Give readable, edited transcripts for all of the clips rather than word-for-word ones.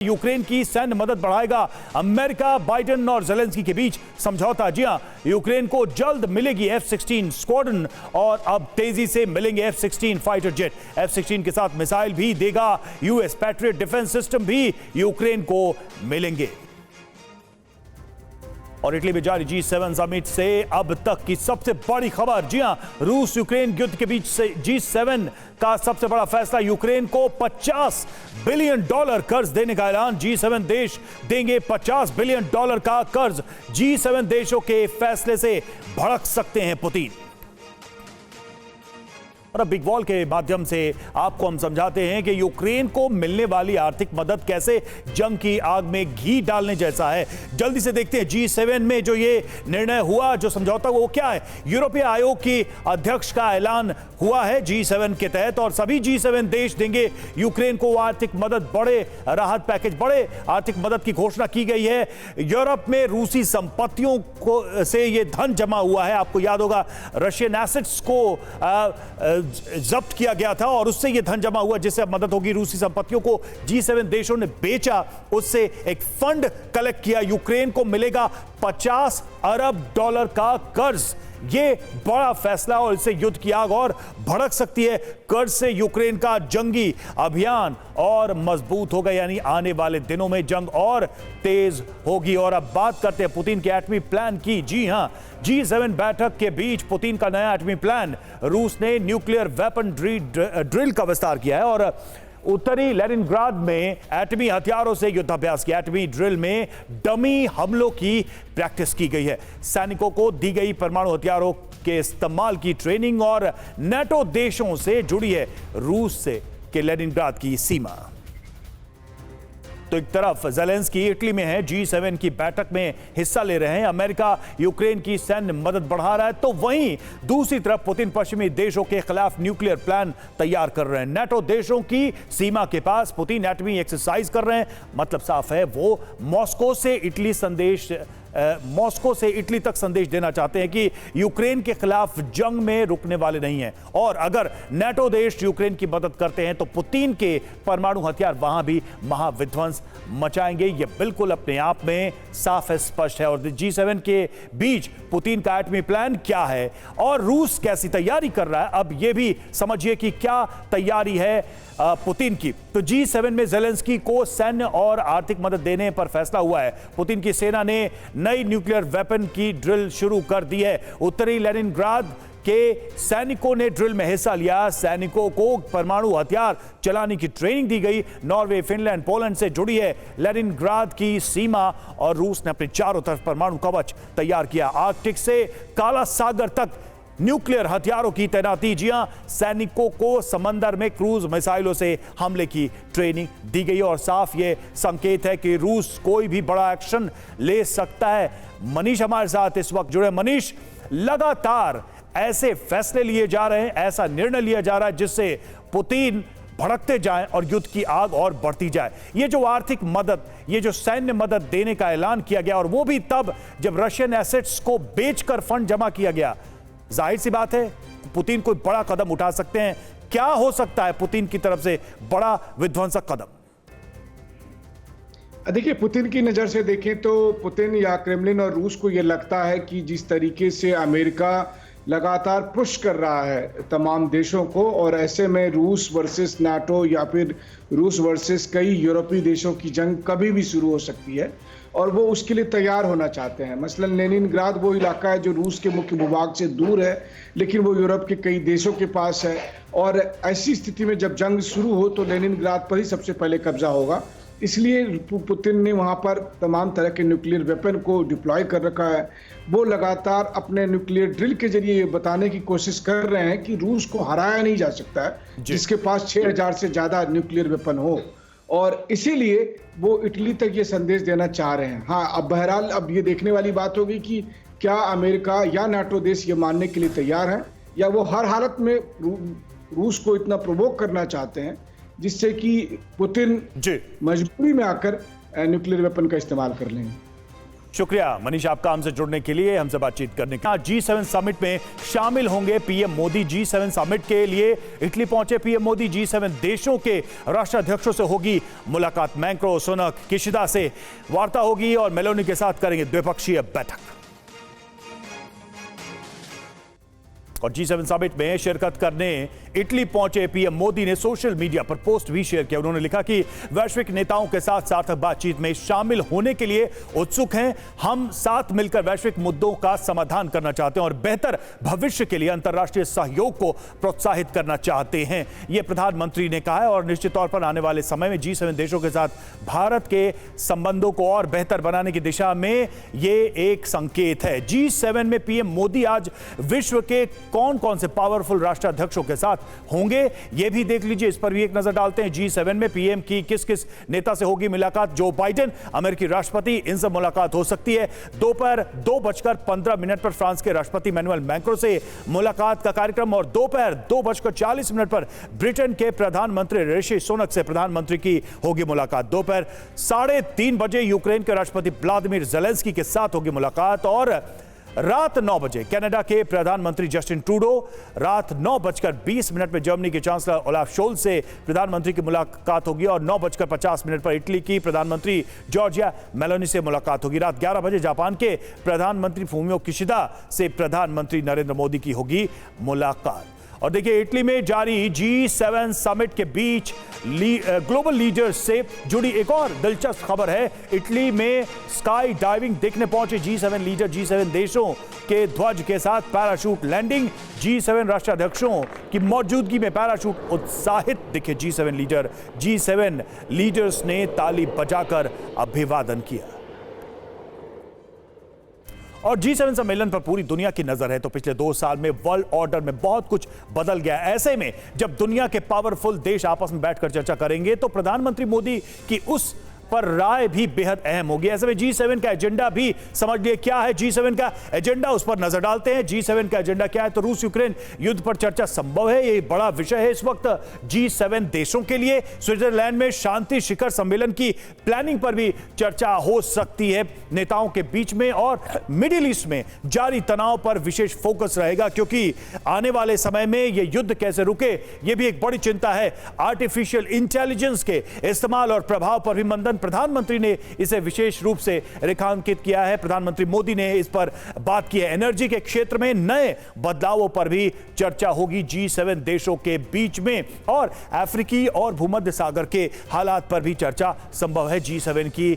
Ukraine की सैन्य मदद बढ़ाएगा अमेरिका। बाइडेन और जेलेंस्की के बीच समझौता। जी हां, यूक्रेन को जल्द मिलेगी F-16 स्क्वाड्रन और अब तेजी से मिलेंगे F-16 फाइटर जेट। F-16 के साथ मिसाइल भी देगा यूएस। पैट्रियट डिफेंस सिस्टम भी यूक्रेन को मिलेंगे। और इटली में जारी G7 समिट से अब तक की सबसे बड़ी खबर। जी हां, रूस यूक्रेन युद्ध के बीच से G7 का सबसे बड़ा फैसला, यूक्रेन को $50 बिलियन कर्ज देने का ऐलान। G7 देश देंगे $50 बिलियन का कर्ज। G7 देशों के फैसले से भड़क सकते हैं पुतिन। और अब बिग वॉल के माध्यम से आपको हम समझाते हैं कि यूक्रेन को मिलने वाली आर्थिक मदद कैसे जंग की आग में घी डालने जैसा है। जल्दी से देखते हैं G7 में जो ये निर्णय हुआ, जो समझौता, वो क्या है। यूरोपीय आयोग की अध्यक्ष का ऐलान हुआ है G7 के तहत, और सभी G7 देश देंगे यूक्रेन को आर्थिक मदद, बड़े राहत पैकेज, बड़े आर्थिक मदद की घोषणा की गई है। यूरोप में रूसी संपत्तियों को से ये धन जमा हुआ है। आपको याद होगा रशियन एसेट्स को जब्त किया गया था और उससे यह धन जमा हुआ जिससे अब मदद होगी। रूसी संपत्तियों को G7 देशों ने बेचा, उससे एक फंड कलेक्ट किया। यूक्रेन को मिलेगा $50 अरब का कर्ज। ये बड़ा फैसला और इससे युद्ध की आग और भड़क सकती है। कर्ज से यूक्रेन का जंगी अभियान और मजबूत होगा, यानी आने वाले दिनों में जंग और तेज होगी। और अब बात करते हैं पुतिन के एटमी प्लान की। जी हां, G7 बैठक के बीच पुतिन का नया एटमी प्लान। रूस ने न्यूक्लियर वेपन ड्रिल का विस्तार किया है और उत्तरी लेनिनग्राद में एटमी हथियारों से युद्धाभ्यास किया। एटमी ड्रिल में डमी हमलों की प्रैक्टिस की गई है। सैनिकों को दी गई परमाणु हथियारों के इस्तेमाल की ट्रेनिंग और नेटो देशों से जुड़ी है रूस से के लेनिनग्राद की सीमा। तो एक तरफ जेलेंस्की इटली में है, G7 की बैठक में हिस्सा ले रहे हैं। अमेरिका यूक्रेन की सैन्य मदद बढ़ा रहा है, तो वहीं दूसरी तरफ पुतिन पश्चिमी देशों के खिलाफ न्यूक्लियर प्लान तैयार कर रहे हैं। नेटो देशों की सीमा के पास पुतिन एटमी एक्सरसाइज कर रहे हैं। मतलब साफ है, वो मॉस्को से इटली तक संदेश देना चाहते हैं कि यूक्रेन के खिलाफ जंग में रुकने वाले नहीं हैं। और अगर नेटो देश यूक्रेन की मदद करते हैं तो पुतिन के परमाणु हथियार वहां भी महाविध्वंस मचाएंगे। यह बिल्कुल अपने आप में साफ है, स्पष्ट है। और G7 के बीच पुतिन का एटमी प्लान क्या है और रूस कैसी तैयारी कर रहा है, अब यह भी समझिए कि क्या तैयारी है पुतिन की। तो G7 में जेलेंस्की को सैन्य और आर्थिक मदद देने पर फैसला हुआ है। पुतिन की सेना ने नई न्यूक्लियर वेपन की ड्रिल शुरू कर दी है। उत्तरी लेनिनग्राद के सैनिकों ने ड्रिल में हिस्सा लिया। सैनिकों को परमाणु हथियार चलाने की ट्रेनिंग दी गई। नॉर्वे, फिनलैंड, पोलैंड से जुड़ी है लेनिनग्राद की सीमा और रूस ने अपने चारों तरफ परमाणु कवच तैयार किया। आर्कटिक से काला सागर तक न्यूक्लियर हथियारों की तैनाती। जी हां, सैनिकों को समंदर में क्रूज मिसाइलों से हमले की ट्रेनिंग दी गई और साफ ये संकेत है कि रूस कोई भी बड़ा एक्शन ले सकता है। मनीष हमारे साथ इस वक्त जुड़े। मनीष, लगातार ऐसे फैसले लिए जा रहे हैं, ऐसा निर्णय लिया जा रहा है जिससे पुतिन भड़कते जाएं और युद्ध की आग और बढ़ती जाए। ये जो आर्थिक मदद, ये जो सैन्य मदद देने का ऐलान किया गया और वो भी तब जब रशियन एसेट्स को बेचकर फंड जमा किया गया, जाहिर सी बात है पुतिन कोई बड़ा कदम उठा सकते हैं। क्या हो सकता है पुतिन की तरफ से बड़ा विध्वंसक कदम? देखिए, पुतिन की नज़र से देखें तो पुतिन या क्रेमलिन और रूस को यह लगता है कि जिस तरीके से अमेरिका लगातार पुश कर रहा है तमाम देशों को, और ऐसे में रूस वर्सेस नाटो या फिर रूस वर्सेस कई यूरोपीय देशों की जंग कभी भी शुरू हो सकती है और वो उसके लिए तैयार होना चाहते हैं। मसलन लेनिनग्राद वो इलाका है जो रूस के मुख्य भूभाग से दूर है, लेकिन वो यूरोप के कई देशों के पास है। और ऐसी स्थिति में जब जंग शुरू हो तो लेनिनग्राद पर ही सबसे पहले कब्जा होगा। इसलिए पुतिन ने वहाँ पर तमाम तरह के न्यूक्लियर वेपन को डिप्लॉय कर रखा है। वो लगातार अपने न्यूक्लियर ड्रिल के जरिए ये बताने की कोशिश कर रहे हैं कि रूस को हराया नहीं जा सकता है जिसके पास 6000 से ज़्यादा न्यूक्लियर वेपन हो, और इसीलिए वो इटली तक ये संदेश देना चाह रहे हैं। हाँ, अब बहरहाल अब ये देखने वाली बात होगी कि क्या अमेरिका या नाटो देश ये मानने के लिए तैयार हैं या वो हर हालत में रूस को इतना प्रोवोक करना चाहते हैं जिससे कि पुतिन मजबूरी में आकर न्यूक्लियर वेपन का इस्तेमाल कर लेंगे। शुक्रिया मनीष, आपका हमसे जुड़ने के लिए, हमसे बातचीत करने के लिए। G7 समिट में शामिल होंगे पीएम मोदी। G7 समिट के लिए इटली पहुंचे पीएम मोदी। G7 देशों के राष्ट्राध्यक्षों से होगी मुलाकात। मैक्रो, सुनक, किशिदा से वार्ता होगी और मेलोनी के साथ करेंगे द्विपक्षीय बैठक। और G7 समिट में शिरकत करने इटली पहुंचे पीएम मोदी ने सोशल मीडिया पर पोस्ट भी शेयर किया। उन्होंने लिखा कि वैश्विक नेताओं के साथ सार्थक बातचीत में शामिल होने के लिए उत्सुक हैं। हम साथ मिलकर वैश्विक मुद्दों का समाधान करना चाहते हैं और बेहतर भविष्य के लिए अंतर्राष्ट्रीय सहयोग को प्रोत्साहित करना चाहते हैं, यह प्रधानमंत्री ने कहा है। और निश्चित तौर पर आने वाले समय में G7 देशों के साथ भारत के संबंधों को और बेहतर बनाने की दिशा में यह एक संकेत है। G7 में पीएम मोदी आज विश्व के कौन कौन से पावरफुल राष्ट्राध्यक्षों के साथ होंगे, यह भी देख लीजिए। इस पर भी एक नजर डालते हैं। G7 में पीएम की किस किस नेता से होगी मुलाकात। जो बाइडेन, अमेरिकी राष्ट्रपति, इनसे मुलाकात हो सकती है। दोपहर 2:15 पर फ्रांस के राष्ट्रपति मैनुअल मैक्रों से मुलाकात का कार्यक्रम। और दोपहर 2:40 पर ब्रिटेन के प्रधानमंत्री ऋषि सुनक से प्रधानमंत्री की होगी मुलाकात। दोपहर 3:30 बजे यूक्रेन के राष्ट्रपति व्लादिमीर जेलेंस्की के साथ होगी मुलाकात। और रात 9 बजे कनाडा के प्रधानमंत्री जस्टिन ट्रूडो, रात 9:20 में जर्मनी के चांसलर ओलाफ शोल्ज से प्रधानमंत्री की मुलाकात होगी। और 9:50 पर इटली की प्रधानमंत्री जॉर्जिया मेलोनी से मुलाकात होगी। रात 11 बजे जापान के प्रधानमंत्री फूमियो किशिदा से प्रधानमंत्री नरेंद्र मोदी की होगी मुलाकात। और देखिए, इटली में जारी G7 समिट के बीच ग्लोबल लीडर्स से जुड़ी एक और दिलचस्प खबर है। इटली में स्काई डाइविंग देखने पहुंचे G7 लीडर। G7 देशों के ध्वज के साथ पैराशूट लैंडिंग। G7 राष्ट्राध्यक्षों की मौजूदगी में पैराशूट उत्साहित दिखे G7 लीडर। G7 लीडर्स ने ताली बजाकर अभिवादन किया। और G7 सम्मेलन पर पूरी दुनिया की नजर है। तो पिछले 2 साल में वर्ल्ड ऑर्डर में बहुत कुछ बदल गया। ऐसे में जब दुनिया के पावरफुल देश आपस में बैठकर चर्चा करेंगे तो प्रधानमंत्री मोदी की उस पर राय भी बेहद अहम होगी। ऐसे में G7 का एजेंडा भी समझ लिए क्या है। G7 का एजेंडा, उस पर नजर डालते हैं। G7 का एजेंडा क्या है? तो रूस यूक्रेन युद्ध पर चर्चा संभव है, यह बड़ा विषय है इस वक्त G7 देशों के लिए। स्विट्जरलैंड में शांति शिखर सम्मेलन की प्लानिंग पर भी चर्चा हो सकती है नेताओं के बीच में। और मिडिल ईस्ट में जारी तनाव पर विशेष फोकस रहेगा, क्योंकि आने वाले समय में यह युद्ध कैसे रुके, यह भी एक बड़ी चिंता है। आर्टिफिशियल इंटेलिजेंस के इस्तेमाल और प्रभाव पर भी मंथन प्रधानमंत्री ने इसे विशेष रूप से रेखांकित किया है। प्रधानमंत्री मोदी ने इस पर बात की है। एनर्जी के क्षेत्र में नए बदलावों पर भी चर्चा होगी G7 देशों के बीच में। और अफ्रीकी और भूमध्य सागर के हालात पर भी चर्चा संभव है G7 की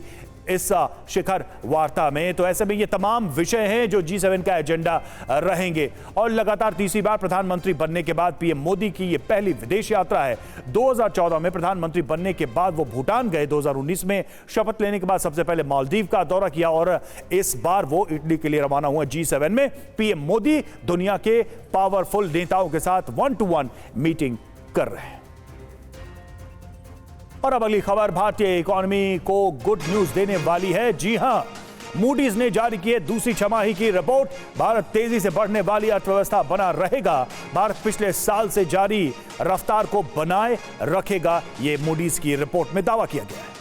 इस शिखर वार्ता में। तो ऐसे में ये तमाम विषय हैं जो G7 का एजेंडा रहेंगे। और लगातार तीसरी बार प्रधानमंत्री बनने के बाद पीएम मोदी की ये पहली विदेश यात्रा है। 2014 में प्रधानमंत्री बनने के बाद वो भूटान गए। 2019 में शपथ लेने के बाद सबसे पहले मालदीव का दौरा किया और इस बार वो इटली के लिए रवाना हुआ। G7 में पीएम मोदी दुनिया के पावरफुल नेताओं के साथ 1-to-1 मीटिंग कर रहे हैं। और अब अगली खबर भारतीय इकोनॉमी को गुड न्यूज देने वाली है। जी हां, मूडीज ने जारी की है दूसरी छमाही की रिपोर्ट। भारत तेजी से बढ़ने वाली अर्थव्यवस्था बना रहेगा। भारत पिछले साल से जारी रफ्तार को बनाए रखेगा, यह मूडीज की रिपोर्ट में दावा किया गया है।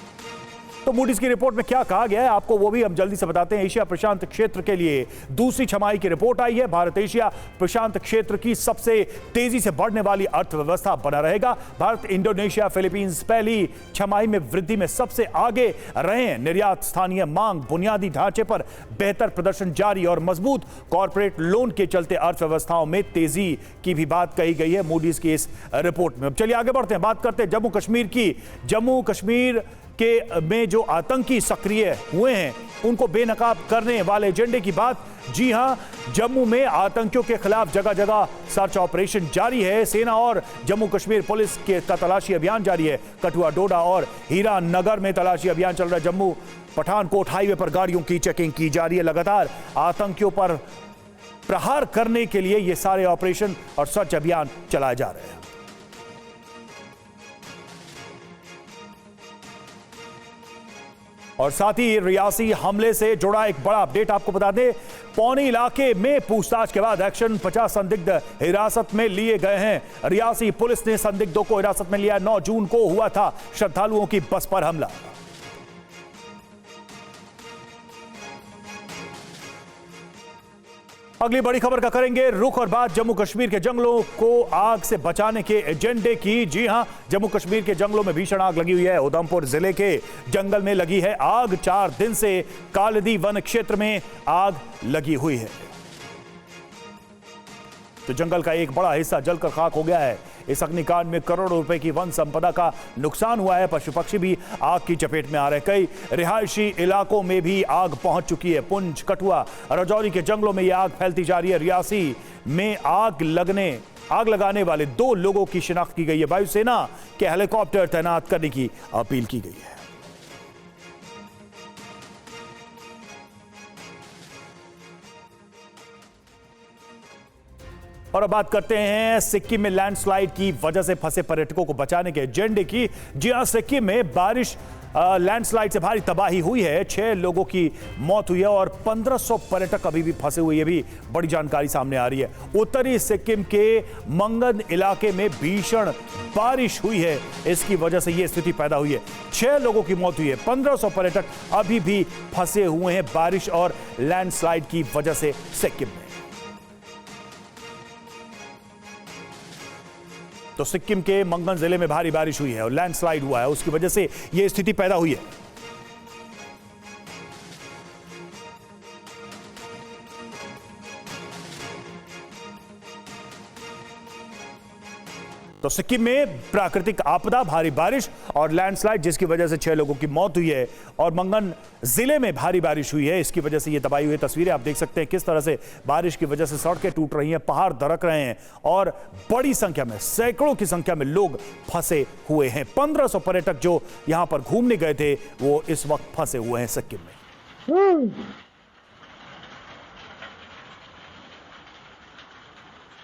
तो मूडीज की रिपोर्ट में क्या कहा गया है आपको वो भी हम जल्दी से बताते हैं। एशिया प्रशांत क्षेत्र के लिए दूसरी छमाही की रिपोर्ट आई है। भारत एशिया प्रशांत क्षेत्र की सबसे तेजी से बढ़ने वाली अर्थव्यवस्था बना रहेगा। भारत, इंडोनेशिया, फिलीपींस पहली छमाही में वृद्धि में सबसे आगे रहे हैं। निर्यात, स्थानीय मांग, बुनियादी ढांचे पर बेहतर प्रदर्शन जारी और मजबूत कॉर्पोरेट लोन के चलते अर्थव्यवस्थाओं में तेजी की भी बात कही गई है मूडीज की इस रिपोर्ट में। अब चलिए आगे बढ़ते हैं, बात करते हैं जम्मू कश्मीर की। जम्मू कश्मीर के में जो आतंकी सक्रिय हुए हैं उनको बेनकाब करने वाले एजेंडे की बात। जी हां, जम्मू में आतंकियों के खिलाफ जगह जगह सर्च ऑपरेशन जारी है। सेना और जम्मू कश्मीर पुलिस के तलाशी अभियान जारी है। कठुआ, डोडा और हीरा नगर में तलाशी अभियान चल रहा है। जम्मू पठानकोट हाईवे पर गाड़ियों की चेकिंग की जा रही है। लगातार आतंकियों पर प्रहार करने के लिए ये सारे ऑपरेशन और सर्च अभियान चलाए जा रहे हैं। और साथ ही रियासी हमले से जुड़ा एक बड़ा अपडेट आपको बता दें। पौनी इलाके में पूछताछ के बाद एक्शन, 50 संदिग्ध हिरासत में लिए गए हैं। रियासी पुलिस ने संदिग्धों को हिरासत में लिया। 9 जून को हुआ था श्रद्धालुओं की बस पर हमला। अगली बड़ी खबर का करेंगे रुख और बात जम्मू कश्मीर के जंगलों को आग से बचाने के एजेंडे की। जी हां, जम्मू कश्मीर के जंगलों में भीषण आग लगी हुई है। उधमपुर जिले के जंगल में लगी है आग। 4 दिन से कालदी वन क्षेत्र में आग लगी हुई है, तो जंगल का एक बड़ा हिस्सा जलकर खाक हो गया है। इस अग्निकांड में करोड़ों रुपए की वन संपदा का नुकसान हुआ है। पशु पक्षी भी आग की चपेट में आ रहे हैं। कई रिहायशी इलाकों में भी आग पहुंच चुकी है। पुंछ, कठुआ, राजौरी के जंगलों में यह आग फैलती जा रही है। रियासी में आग लगाने वाले 2 लोगों की शिनाख्त की गई है। वायुसेना के हेलीकॉप्टर तैनात करने की अपील की गई है। और अब बात करते हैं सिक्किम में लैंडस्लाइड की वजह से फंसे पर्यटकों को बचाने के एजेंडे की। जी हां, सिक्किम में बारिश लैंडस्लाइड से भारी तबाही हुई है। 6 लोगों की मौत हुई है और 1500 पर्यटक अभी भी फंसे हुए, ये भी बड़ी जानकारी सामने आ रही है। उत्तरी सिक्किम के मंगन इलाके में भीषण बारिश हुई है, इसकी वजह से यह स्थिति पैदा हुई है। 6 लोगों की मौत हुई है, 1500 पर्यटक अभी भी फंसे हुए हैं बारिश और लैंडस्लाइड की वजह से सिक्किम में। तो सिक्किम के मंगन जिले में भारी बारिश हुई है और लैंडस्लाइड हुआ है, उसकी वजह से यह स्थिति पैदा हुई है। तो सिक्किम में प्राकृतिक आपदा, भारी बारिश और लैंडस्लाइड, जिसकी वजह से 6 लोगों की मौत हुई है और मंगन जिले में भारी बारिश हुई है, इसकी वजह से ये तबाही हुई है। तस्वीरें आप देख सकते हैं किस तरह से बारिश की वजह से सड़कें टूट रही हैं, पहाड़ दरक रहे हैं और बड़ी संख्या में, सैकड़ों की संख्या में लोग फंसे हुए हैं। 1500 पर्यटक जो यहां पर घूमने गए थे वो इस वक्त फंसे हुए हैं सिक्किम में।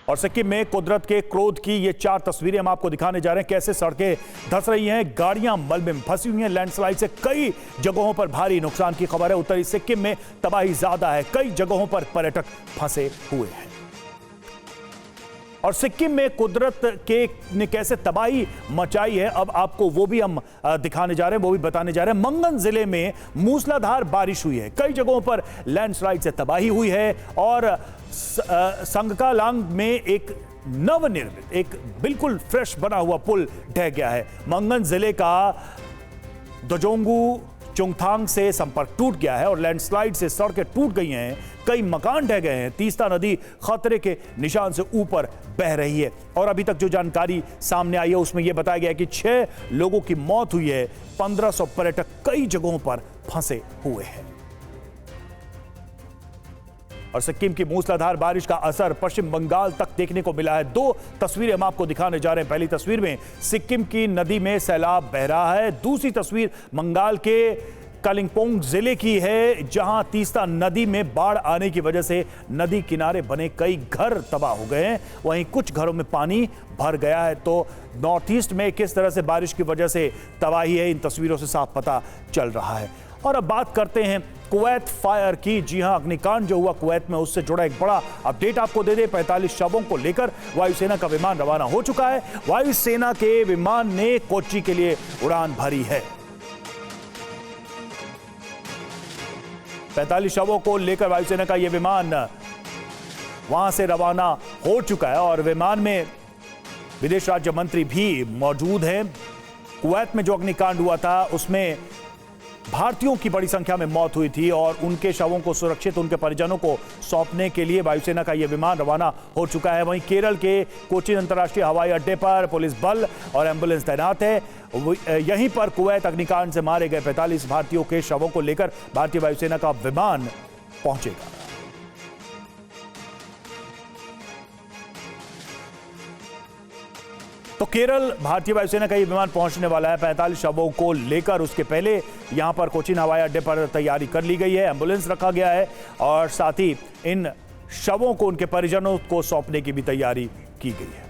और सिक्किम में कुदरत के क्रोध की ये 4 तस्वीरें हम आपको दिखाने जा रहे हैं। कैसे सड़कें धंस रही हैं, गाड़ियां मलबे में फंसी हुई हैं। लैंडस्लाइड से कई जगहों पर भारी नुकसान की खबर है। उत्तरी सिक्किम में तबाही ज्यादा है, कई जगहों पर पर्यटक फंसे हुए हैं। और सिक्किम में कुदरत ने कैसे तबाही मचाई है, अब आपको वो भी हम दिखाने जा रहे हैं, वो भी बताने जा रहे हैं। मंगन जिले में मूसलाधार बारिश हुई है, कई जगहों पर लैंडस्लाइड से तबाही हुई है और संगकालांग में एक नवनिर्मित, एक बिल्कुल फ्रेश बना हुआ पुल ढह गया है। मंगन जिले का दोजोंगू चुंगथांग से संपर्क टूट गया है और लैंडस्लाइड से सड़कें टूट गई हैं, कई मकान ढह गए हैं। तीस्ता नदी खतरे के निशान से ऊपर बह रही है और अभी तक जो जानकारी सामने आई है उसमें यह बताया गया है कि 6 लोगों की मौत हुई है, 1500 पर्यटक कई जगहों पर फंसे हुए हैं। और सिक्किम की मूसलाधार बारिश का असर पश्चिम बंगाल तक देखने को मिला है। 2 तस्वीरें हम आपको दिखाने जा रहे हैं। पहली तस्वीर में सिक्किम की नदी में सैलाब बह रहा है। दूसरी तस्वीर बंगाल के कालिंपोंग जिले की है, जहां तीस्ता नदी में बाढ़ आने की वजह से नदी किनारे बने कई घर तबाह हो गए हैं, वहीं कुछ घरों में पानी भर गया है। तो नॉर्थ ईस्ट में किस तरह से बारिश की वजह से तबाही है, इन तस्वीरों से साफ पता चल रहा है। और अब बात करते हैं कुवैत फायर की। जी हां, अग्निकांड जो हुआ कुवैत में, उससे जुड़ा एक बड़ा अपडेट आपको दे दे। 45 शवों को लेकर वायुसेना का विमान रवाना हो चुका है। वायुसेना के विमान ने कोच्चि के लिए उड़ान भरी है। 45 शवों को लेकर वायुसेना का यह विमान वहां से रवाना हो चुका है और विमान में विदेश राज्य मंत्री भी मौजूद हैं। कुवैत में जो अग्निकांड हुआ था उसमें भारतीयों की बड़ी संख्या में मौत हुई थी और उनके शवों को सुरक्षित उनके परिजनों को सौंपने के लिए वायुसेना का यह विमान रवाना हो चुका है। वहीं केरल के कोचीन अंतर्राष्ट्रीय हवाई अड्डे पर पुलिस बल और एम्बुलेंस तैनात है। यहीं पर कुवैत अग्निकांड से मारे गए 45 भारतीयों के शवों को लेकर भारतीय वायुसेना का विमान पहुंचेगा। तो केरल भारतीय वायुसेना का ये विमान पहुंचने वाला है 45 शवों को लेकर। उसके पहले यहां पर कोचीन हवाई अड्डे पर तैयारी कर ली गई है, एम्बुलेंस रखा गया है और साथ ही इन शवों को उनके परिजनों को सौंपने की भी तैयारी की गई है।